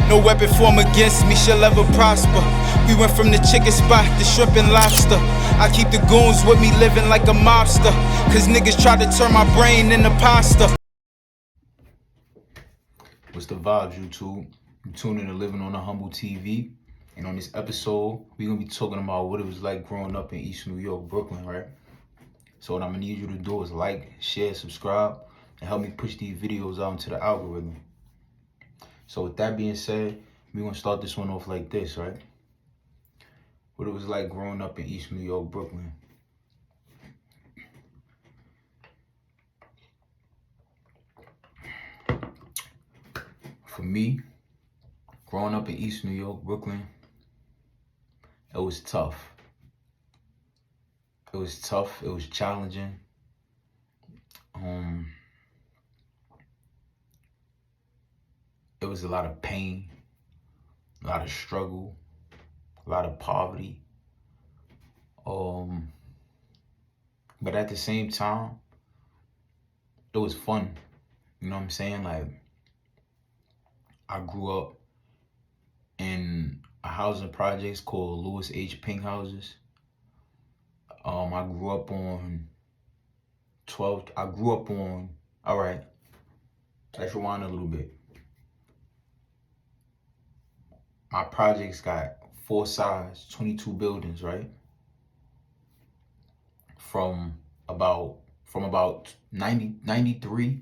No weapon formed against me shall ever prosper. We went from the chicken spot to shrimp and lobster. I keep the goons with me living like a mobster, cause niggas try to turn my brain into pasta. What's the vibes, YouTube? You tune in to Living on a Humble TV. And on this episode, we're going to be talking about what it was like growing up in East New York, Brooklyn, right? So what I'm going to need you to do is like, share, subscribe, and help me push these videos out into the algorithm. So with that being said, we're going to start this one off like this, right? What it was like growing up in East New York, Brooklyn. For me, growing up in East New York, Brooklyn, it was tough. It was tough. It was challenging. It was a lot of pain, a lot of struggle, a lot of poverty. But at the same time, it was fun. You know what I'm saying? Like, I grew up in a housing projects called Louis H. Pink houses. I grew up on all right, let's rewind a little bit. My projects got 4 sides, 22 buildings, right? From about 93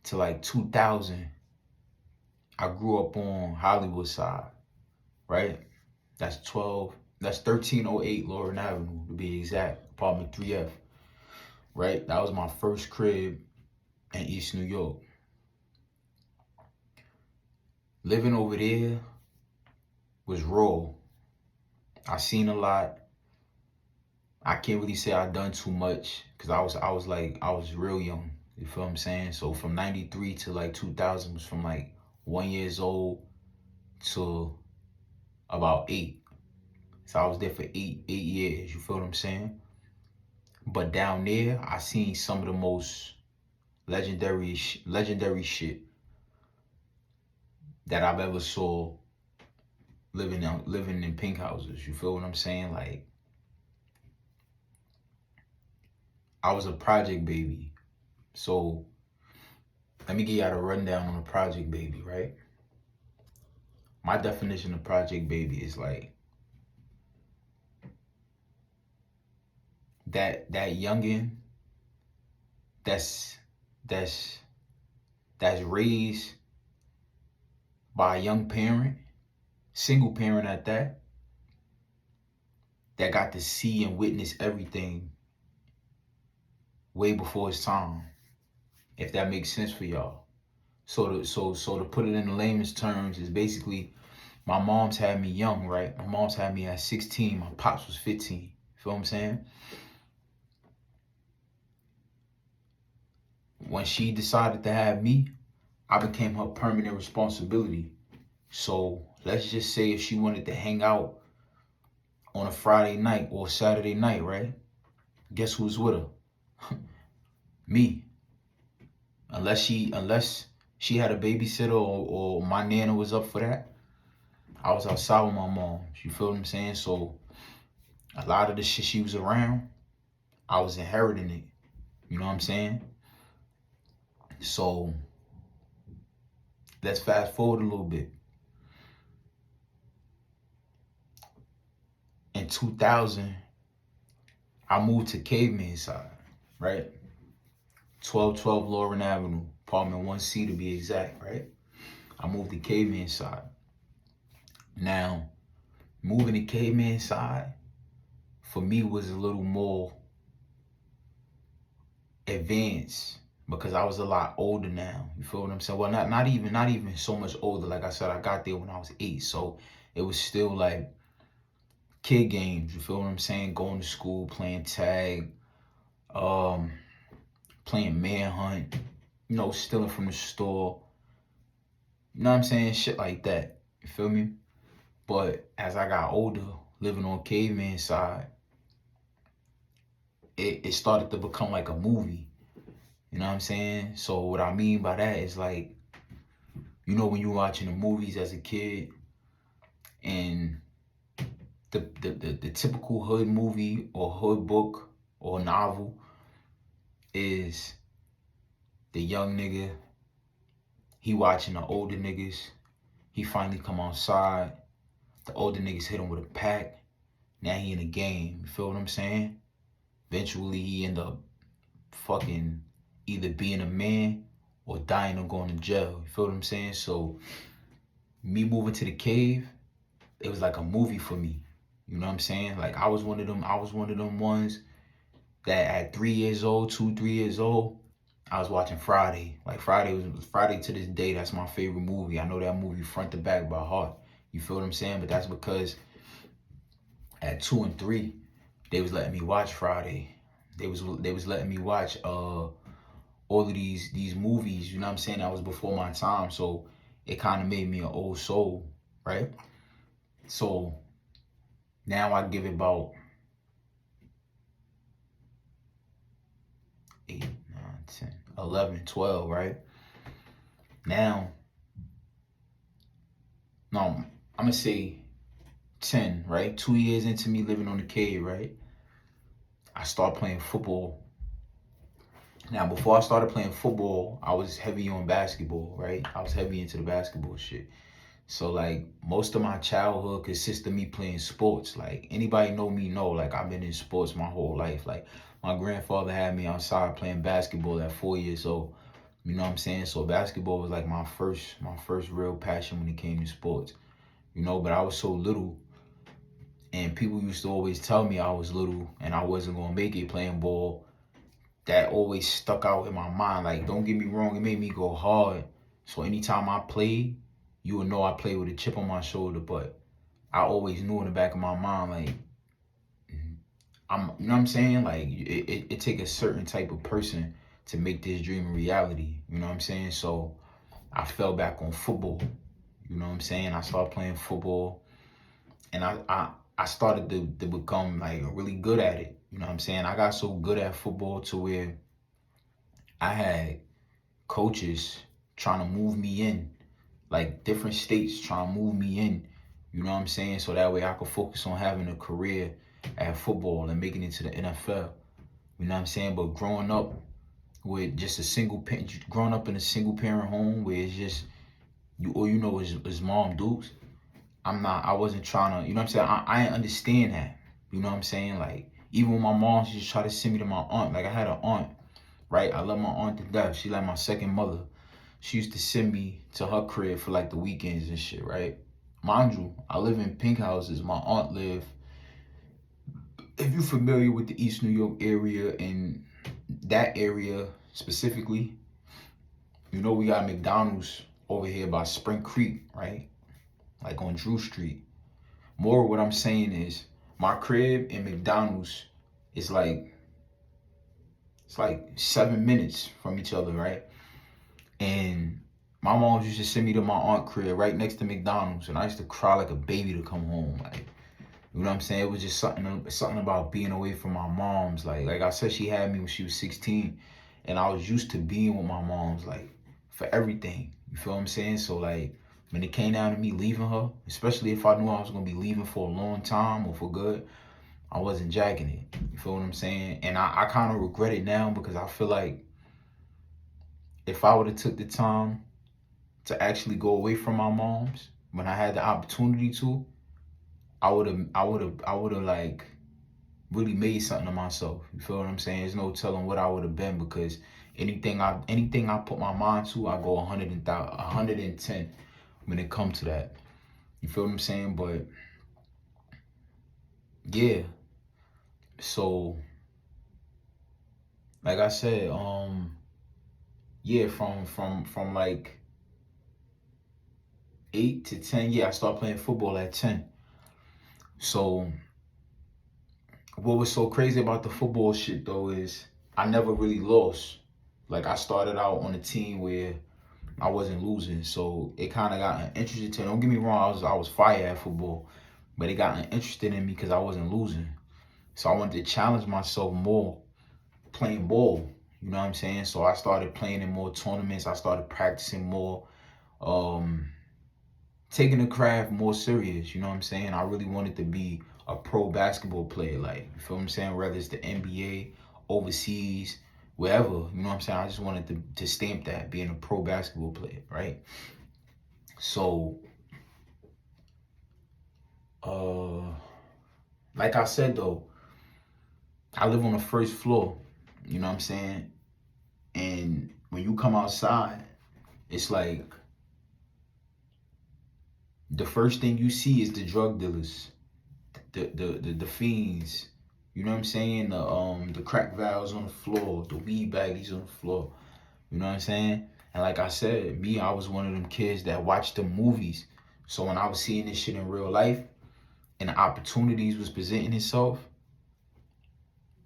to like 2000, I grew up on Hollywood side, right? That's 1308 Lauren Avenue to be exact, apartment 3F, right? That was my first crib in East New York. Living over there was raw. I seen a lot. I can't really say I done too much because I was real young. You feel what I'm saying? So from 93 to like 2000 was from like 1 years old to about 8. So I was there for eight years. You feel what I'm saying? But down there, I seen some of the most legendary shit that I've ever saw living in pink houses. You feel what I'm saying? Like, I was a project baby. So let me give y'all a rundown on a project baby, right? My definition of project baby is like that youngin that's raised by a young parent, single parent at that got to see and witness everything way before its time, if that makes sense for y'all. So to put it in layman's terms is basically, my mom's had me young, right? My mom's had me at 16. My pops was 15. Feel what I'm saying? When she decided to have me, I became her permanent responsibility. So let's just say if she wanted to hang out on a Friday night or Saturday night, right? Guess who's with her? Me. Unless she had a babysitter or my nana was up for that, I was outside with my mom. You feel what I'm saying? So a lot of the shit she was around, I was inheriting it. You know what I'm saying? So let's fast forward a little bit. In 2000, I moved to Caveman side, right? 1212 Lauren Avenue, apartment 1C to be exact, right? I moved to Caveman side. Now, moving to Caveman side, for me, was a little more advanced because I was a lot older now. You feel what I'm saying? Well, not even so much older. Like I said, I got there when I was 8, so it was still like kid games. You feel what I'm saying? Going to school, playing tag, playing manhunt, stealing from the store. You know what I'm saying? Shit like that. You feel me? But as I got older, living on Caveman side, it started to become like a movie. You know what I'm saying? So what I mean by that is like, You know when you're watching the movies as a kid and the typical hood movie or hood book or novel is the young nigga, he watching the older niggas, he finally come outside, the older niggas hit him with a pack, now he in the game, you feel what I'm saying? Eventually he end up fucking either being a man or dying or going to jail, you feel what I'm saying? So me moving to the cave, it was like a movie for me. You know what I'm saying? Like I was one of them ones that at 3 years old, 3 years old, I was watching Friday. Like Friday to this day, that's my favorite movie. I know that movie front to back by heart. You feel what I'm saying? But that's because at 2 and 3, they was letting me watch Friday. They was letting me watch all of these movies, you know what I'm saying? That was before my time. So it kind of made me an old soul, right? So now I give it about 8, 9, 10, 11, 12, right? Now, no, I'm gonna say 10, right? 2 years into me living on the cave, right? I started playing football. Now, before I started playing football, I was heavy on basketball, right? I was heavy into the basketball shit. So like most of my childhood consists of me playing sports. Like anybody know me know, like I've been in sports my whole life. Like my grandfather had me outside playing basketball at 4 years old. You know what I'm saying? So basketball was like my first real passion when it came to sports. You know, but I was so little and people used to always tell me I was little and I wasn't gonna make it playing ball. That always stuck out in my mind. Like, don't get me wrong, it made me go hard. So anytime I played, you would know I played with a chip on my shoulder, but I always knew in the back of my mind, like, you know what I'm saying? Like, it take a certain type of person to make this dream a reality. You know what I'm saying? So I fell back on football. You know what I'm saying? I started playing football, and I started to become like really good at it. You know what I'm saying? I got so good at football to where I had coaches trying to move me in, like different states trying to move me in. You know what I'm saying? So that way I could focus on having a career at football and making it to the NFL. You know what I'm saying? But growing up with just growing up in a single parent home where it's just you, all you know is mom dukes. I wasn't trying to, you know what I'm saying? I didn't understand that. You know what I'm saying? Like, even when my mom, she just tried to send me to my aunt. Like, I had an aunt, right? I love my aunt to death. She like my second mother. She used to send me to her crib for like the weekends and shit, right? Mind you, I live in pink houses. My aunt lived, if you're familiar with the East New York area and that area specifically, you know we got McDonald's over here by Spring Creek, right? Like on Drew Street. More what I'm saying is my crib and McDonald's is like, it's like 7 minutes from each other, right? And my mom used to send me to my aunt crib right next to McDonald's, and I used to cry like a baby to come home. Like, you know what I'm saying? It was just something about being away from my mom's. Like I said, she had me when she was 16, and I was used to being with my mom's, like, for everything. You feel what I'm saying? So like when it came down to me leaving her, especially if I knew I was gonna be leaving for a long time or for good, I wasn't jacking it. You feel what I'm saying? And I kind of regret it now because I feel like if I would have took the time to actually go away from my mom's when I had the opportunity to, I would have like really made something of myself. You feel what I'm saying? There's no telling what I would have been because anything I put my mind to, I go 110 when it comes to that. You feel what I'm saying? But yeah. So like I said, yeah, from like 8 to 10, yeah, I started playing football at 10. So what was so crazy about the football shit though is I never really lost. Like I started out on a team where I wasn't losing, so it kind of got interested to. Don't get me wrong, I was fire at football, but it got interested in me because I wasn't losing. So I wanted to challenge myself more playing ball. You know what I'm saying? So I started playing in more tournaments. I started practicing more. taking the craft more serious, you know what I'm saying? I really wanted to be a pro basketball player, like, you feel what I'm saying? Whether it's the NBA, overseas, wherever, you know what I'm saying? I just wanted to stamp that, being a pro basketball player, right? So, like I said though, I live on the first floor, you know what I'm saying? And when you come outside, it's like the first thing you see is the drug dealers, the fiends, you know what I'm saying? The crack vials on the floor, the weed baggies on the floor, you know what I'm saying? And like I said, me, I was one of them kids that watched the movies. So when I was seeing this shit in real life and the opportunities was presenting itself,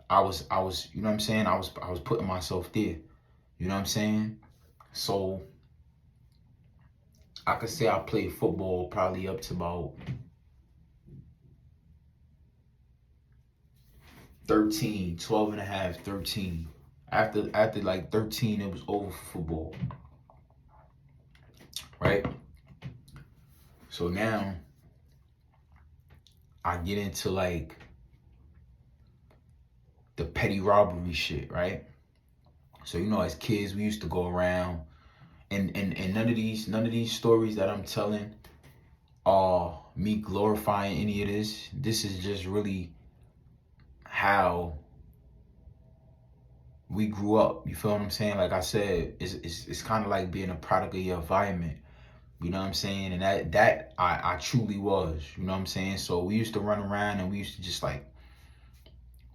I was, you know what I'm saying? I was putting myself there, you know what I'm saying? So I could say I played football probably up to about 13, 12 and a half, 13. After like 13, it was over for football, right? So now I get into like the petty robbery shit, right? So you know, as kids, we used to go around, and none of these stories that I'm telling are me glorifying any of this. This is just really how we grew up. You feel what I'm saying? Like I said, it's kind of like being a product of your environment. You know what I'm saying? And that I truly was. You know what I'm saying? So we used to run around and we used to just like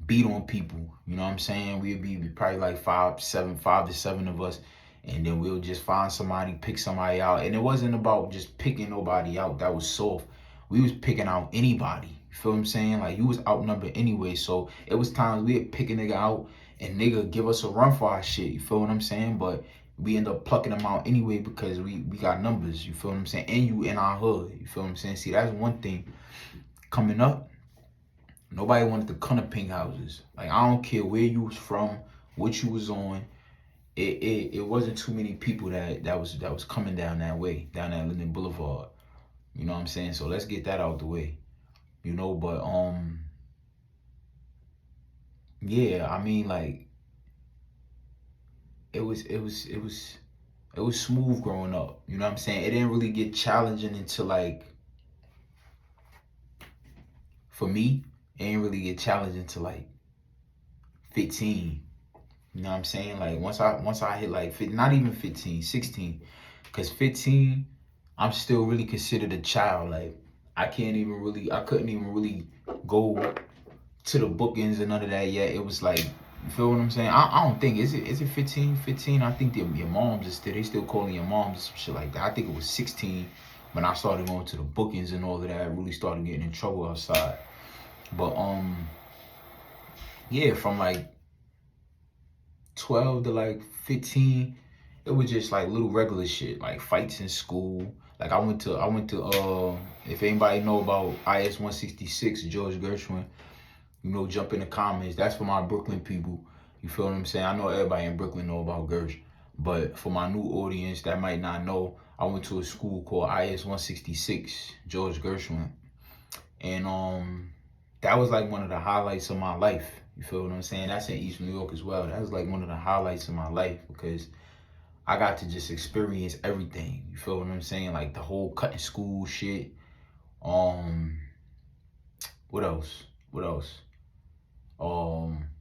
beat on people. You know what I'm saying? We'd be probably like 5 to 7 of us, and then we'll just find somebody, pick somebody out. And it wasn't about just picking nobody out that was soft. We was picking out anybody. You feel what I'm saying? Like, you was outnumbered anyway. So it was times we'd pick a nigga out and nigga give us a run for our shit. You feel what I'm saying? But we end up plucking them out anyway because we got numbers. You feel what I'm saying? And you in our hood. You feel what I'm saying? See, that's one thing. Coming up, nobody wanted to come to pink houses. Like, I don't care where you was from, what you was on. It wasn't too many people that was coming down that way, down that Linden Boulevard. You know what I'm saying? So let's get that out the way. You know, but yeah, I mean, like, it was smooth growing up. You know what I'm saying? It didn't really get challenging until, like, for me, it didn't really get challenging until like 15. You know what I'm saying? Like, once I hit like 15, not even 15, 16. Cause 15, I'm still really considered a child. Like, I couldn't even really go to the bookings and none of that yet. It was like, you feel what I'm saying? I don't think, is it 15? 15? I think your moms they still calling your moms and some shit like that. I think it was 16 when I started going to the bookings and all of that. I really started getting in trouble outside. But yeah, from like 12 to like 15, it was just like little regular shit, like fights in school. Like, I went to if anybody know about IS 166, George Gershwin, you know, jump in the comments. That's for my Brooklyn people. You feel what I'm saying? I know everybody in Brooklyn know about Gersh, but for my new audience that might not know, I went to a school called IS 166, George Gershwin, and that was like one of the highlights of my life. You feel what I'm saying? That's in East New York as well. That was like one of the highlights of my life because I got to just experience everything. You feel what I'm saying? Like, the whole cutting school shit. What else?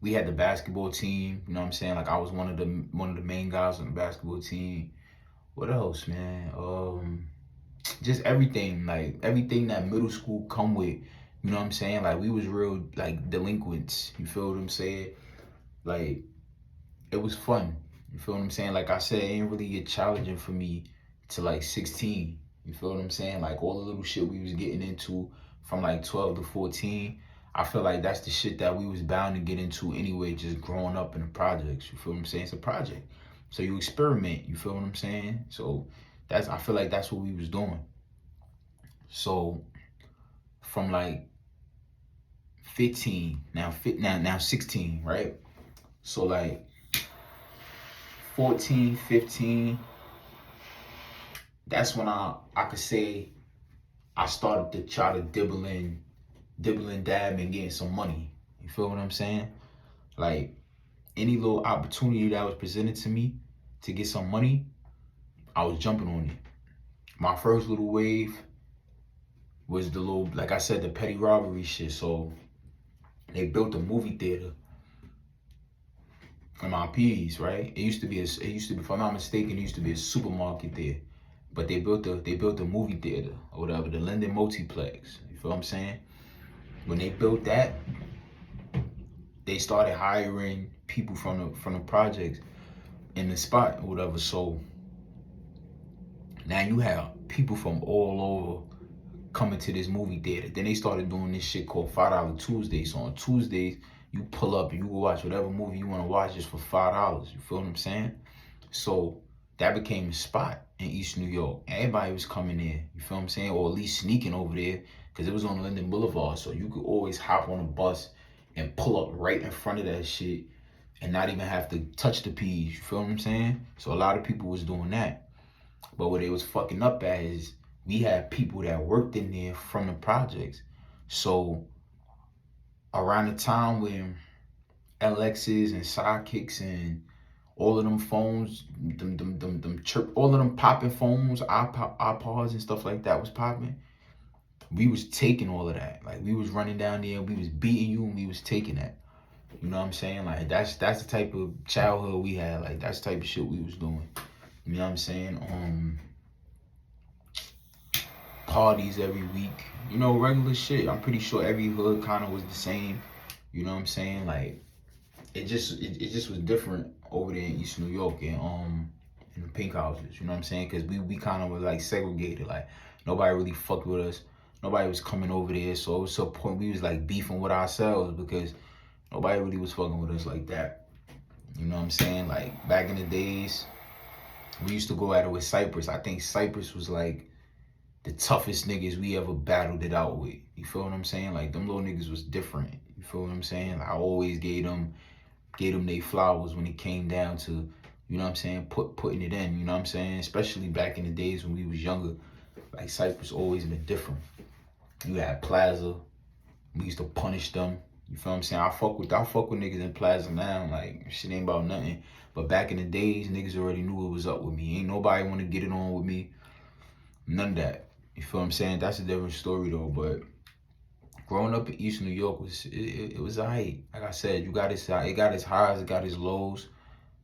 We had the basketball team. You know what I'm saying? Like, I was one of the main guys on the basketball team. What else, man? Just everything. Like, everything that middle school come with. You know what I'm saying? Like, we was real, like, delinquents. You feel what I'm saying? Like, it was fun. You feel what I'm saying? Like I said, it ain't really get challenging for me to like 16. You feel what I'm saying? Like, all the little shit we was getting into from like 12 to 14, I feel like that's the shit that we was bound to get into anyway, just growing up in the projects. You feel what I'm saying? It's a project. So you experiment. You feel what I'm saying? So I feel like that's what we was doing. So from like 15, now 16, right? So like 14, 15, that's when I could say I started to try to dibble and dab and getting some money. You feel what I'm saying? Like any little opportunity that was presented to me to get some money, I was jumping on it. My first little wave was the little, like I said, the petty robbery shit. So they built a movie theater in my P's, right? It used to be, if I'm not mistaken, it used to be a supermarket there. But they built a movie theater or whatever, the Linden Multiplex. You feel what I'm saying? When they built that, they started hiring people from the projects in the spot or whatever. So now you have people from all over coming to this movie theater. Then they started doing this shit called $5 Tuesdays. So on Tuesdays, you pull up and you go watch whatever movie you want to watch just for $5. You feel what I'm saying? So that became a spot in East New York. Everybody was coming there, you feel what I'm saying? Or at least sneaking over there, because it was on Linden Boulevard. So you could always hop on a bus and pull up right in front of that shit and not even have to touch the P's, you feel what I'm saying? So a lot of people was doing that. But what they was fucking up at is we had people that worked in there from the projects. So around the time when LXs and sidekicks and all of them phones, all of them popping phones, iPods and stuff like that was popping, we was taking all of that. Like we was running down there, we was beating you and we was taking that. You know what I'm saying? Like that's the type of childhood we had. Like that's the type of shit we was doing. You know what I'm saying? Parties every week. You know, regular shit. I'm pretty sure every hood kind of was the same. You know what I'm saying? Like it just was different over there in East New York and in the pink houses. You know what I'm saying? Because we kind of were like segregated. Like nobody really fucked with us. Nobody was coming over there. So it was to a point we was like beefing with ourselves because nobody really was fucking with us like that. You know what I'm saying? Like back in the days, we used to go at it with Cypress. I think Cypress was like the toughest niggas we ever battled it out with. You feel what I'm saying? Like them little niggas was different. You feel what I'm saying? Like, I always gave them they flowers when it came down to, you know what I'm saying, putting it in, you know what I'm saying? Especially back in the days when we was younger. Like Cypress always been different. You had Plaza. We used to punish them. You feel what I'm saying? I fuck with niggas in Plaza now. Like shit ain't about nothing. But back in the days, niggas already knew what was up with me. Ain't nobody want to get it on with me. None of that. You feel what I'm saying? That's a different story though. But growing up in East New York it was alright. Like I said, it got its highs, it got its lows.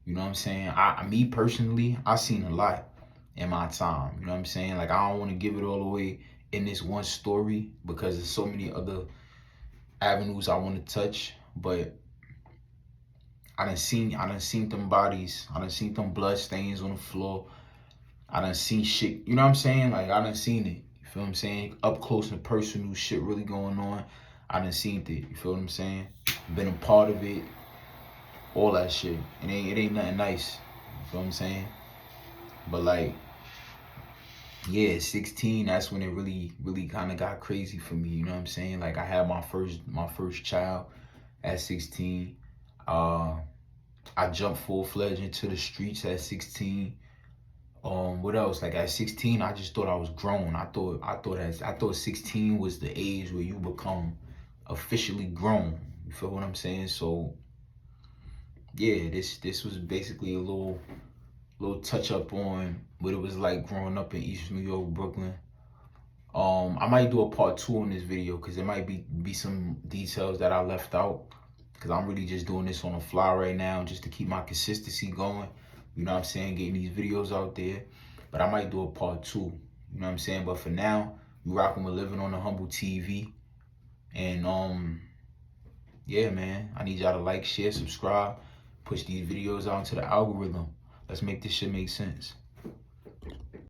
You know what I'm saying? Me personally, I seen a lot in my time. You know what I'm saying? Like I don't want to give it all away in this one story because there's so many other avenues I want to touch. But I done seen them bodies. I done seen them blood stains on the floor. I done seen shit, you know what I'm saying? Like, I done seen it. You feel what I'm saying? Up close and personal shit really going on. I done seen it. You feel what I'm saying? Been a part of it. All that shit. It ain't nothing nice. You feel what I'm saying? But like, yeah, 16, that's when it really kind of got crazy for me. You know what I'm saying? Like, I had my first child at 16. I jumped full-fledged into the streets at 16. What else? Like at 16, I just thought I was grown. I thought 16 was the age where you become officially grown. You feel what I'm saying? So yeah, this was basically a little touch up on what it was like growing up in East New York, Brooklyn. I might do a part 2 on this video because there might be some details that I left out because I'm really just doing this on the fly right now just to keep my consistency going. You know what I'm saying? Getting these videos out there. But I might do a part 2. You know what I'm saying? But for now, you rocking with Living on the Humble TV. And yeah, man. I need y'all to like, share, subscribe, push these videos out into the algorithm. Let's make this shit make sense.